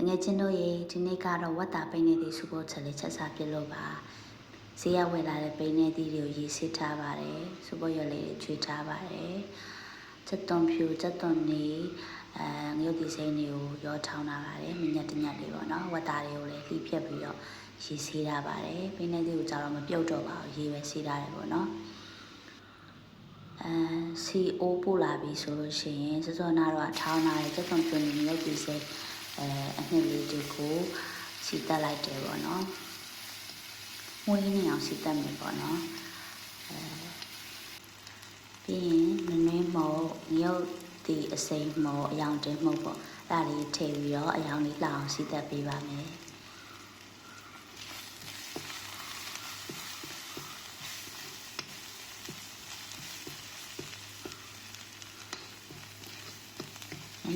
ငယ်ချင်းတို့ရေဒီနေ့ကတော့ဝတ်တာပိန်းနေသည့်စုဖို့ချက်လေးချက်စားပြလို့ပါဈေးရဝယ်လာတဲ့ပိန်းနေသည့်တွေကိုရေးစစ်ထားပါတယ်စုဖို့ရလေးတွေချွေထားပါတယ်ချက်သွန်ဖြူချက်သွန်နေငရုတ်ဒီစိမ်းတွေကိုရောထောင်းထားပါတယ်မြညက်တညက်လေးပေါ့နော်ဝတ်တာတွေကိုလည်းလှီးဖြတ်ပြီးတော့ရေးစေးထားပါတယ်ပိန်းနေသည့်ကိုကြတော့မပြုတ်တော့ပါဘူးရေးပဲစေးထားတယ်ပေါ့နော်စီအိုးပို့လာပြီဆိုလို့ရှိရင်စောစောနာတော့ထောင်းလာတဲ့ချက်သွန်ဖြူနေငရုတ်ဒီစိမ်းအနှစ်လေးတွေကိုစီတက်လိုက်တယ်ပေါ့နော်မွေးနေအောင်စီတက်မယ်ပေါ့နော်ပြီးရင်မနှင်းမော်ရုပ်ဒီအစိမ်းမော်အယောင်တင်းမှုပေါ့အဲ့ဒါလေးထည့်ပြီးတော့အယောင်လေးလှအောင်စီတက်ပေးပါမယ်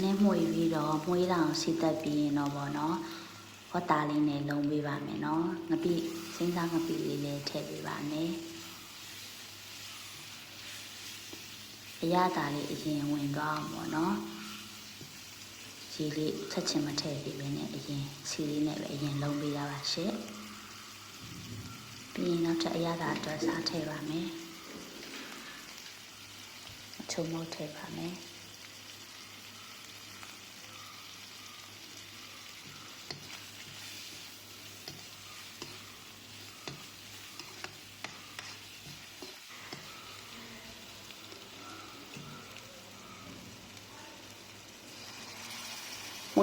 နည်းမှွေပြီးတော့မွေးလောင်စီတက်ပြီးရင်တော့ပေါ့နော်ဟောတာလေးနဲ့လုံးပေးပါမယ်နော်ငပိစိမ်းစားငပိလေးလည်းထည့်ပေးပါမယ်အရသာလေးအရင်ဝင်သွားအောင်ပေါ့နော်ရေလေးချက်ချင်းမထည့်ပေးဘဲနဲ့အရင်စီလေးနဲ့ပဲအရင်လုံးပေးရပါရှင့်ပြီးရင်နောက်ထပ်အရသာအတွက်စားထည့်ပါမယ်အချုံမုတ်ထည့်ပါမယ်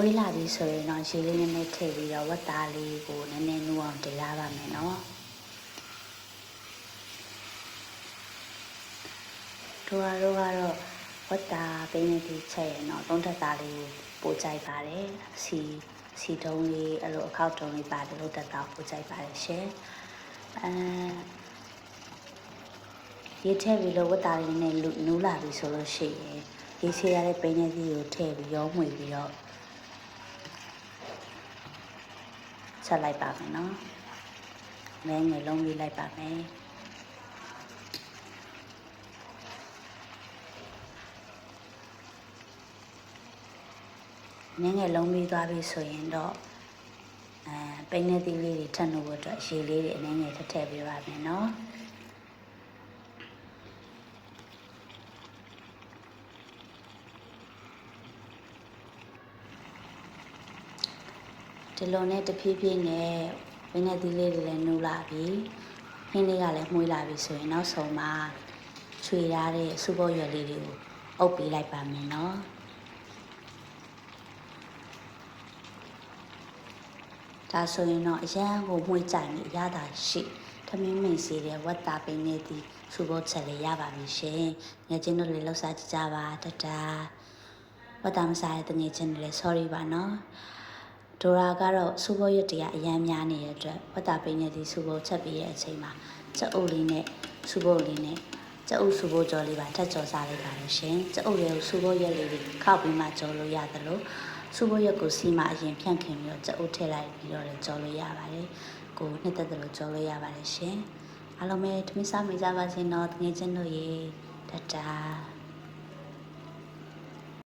ဝေးလာပြီဆိုရင်တော့ရေလေးနည်းနည်းထည့်ပြီးတော့ဝတ်သားလေးကိုနည်းနည်းနူးအောင်တရားပါမယ်နော်တို့ကတော့ဝတ်သားပိန်းနေသည့်ချက်ရင်တော့သုံးထပ်သားလေးကိုပို့ကြိုက်ပါတယ်စီတုံးလေးအဲ့လိုအခောက်တုံးလေးပါတယ်လို့တက်တော့ပို့ကြိုက်ပါတယ်ရှင်ရေထည့်ပြီးလို့ဝတ်သားလေးနဲ့နူးလာပြီဆိုလို့ရှိရင်ရေဆေးရတဲ့ပိန်းနေသည့်ကိုထည့်ပြီးရောမှွေပြီးတော့ချက်လိုက်ပါမယ်နော်ငယ်ငယ်လုံးလေးလိုက်ပါမယ်ငယ်ငယ်လုံးပြီးသွားပြီဆိုရင်တော့ပိန်းနေသီးလေးတွေထပ်နှုတ်ဖို့အတွက်ရေလေးတွေအနည်းငယ်ထည့်ပေးပါမယ်နော်ဒီလိုနဲ့တဖြည်းဖြည်းနဲ့ပိန်းနေသီးလေးတွေလည်းနူးလာပြီဟင်းလေးကလည်းမှုေးလာပြီဆိုရင်နောက်ဆုံးမှာချွေထားတဲ့စူပုတ်ရွက်လေးတွေကိုအုပ်ပေးလိုက်ပါမယ်နော်ဒါဆိုရင်တော့အရန်ကိုမှုေးကြိုင်ပြီးအရသာရှိထမင်းမိန်စီတဲ့ဝတ်တာပိန်းနေသည့်စူပုတ်ချက်လေးရပါပြီရှင်ငယ်ချင်းတို့လည်းလှူစားကြကြပါတတာဝတ်တာမစားတဲ့ငယ်ချင်းတွေလည်း sorry ပါနော်ဒိုရာကတော့စူပုတ်ရွက်တွေကအရန်များနေတဲ့အတွက်ဝတ်တာပိန်းနေသည့်စူပုတ်ချက်ပြီးတဲ့အချိန်မှာကြက်အုပ်လေးနဲ့စူပုတ်လေးနဲ့ကြက်အုပ်စူပုတ်ကြော်လေးပါထပ်ကြော်စားလိုက်ပါလို့ရှင်ကြက်အုပ်လေးကိုစူပုတ်ရွက်လေးတွေခောက်ပြီးမှကြော်လို့ရတယ်လို့စူပုတ်ရွက်ကိုစီးမှအရင်ဖြန့်ခင်ပြီးတော့ကြက်အုပ်ထည့်လိုက်ပြီးတော့လည်းကြော်လို့ရပါတယ်ကိုနှစ်သက်တယ်လို့ကြော်လို့ရပါတယ်ရှင်အားလုံးပဲထမင်းစားမိကြပါစေနော်ငယ်ချင်းတို့ရေတတာ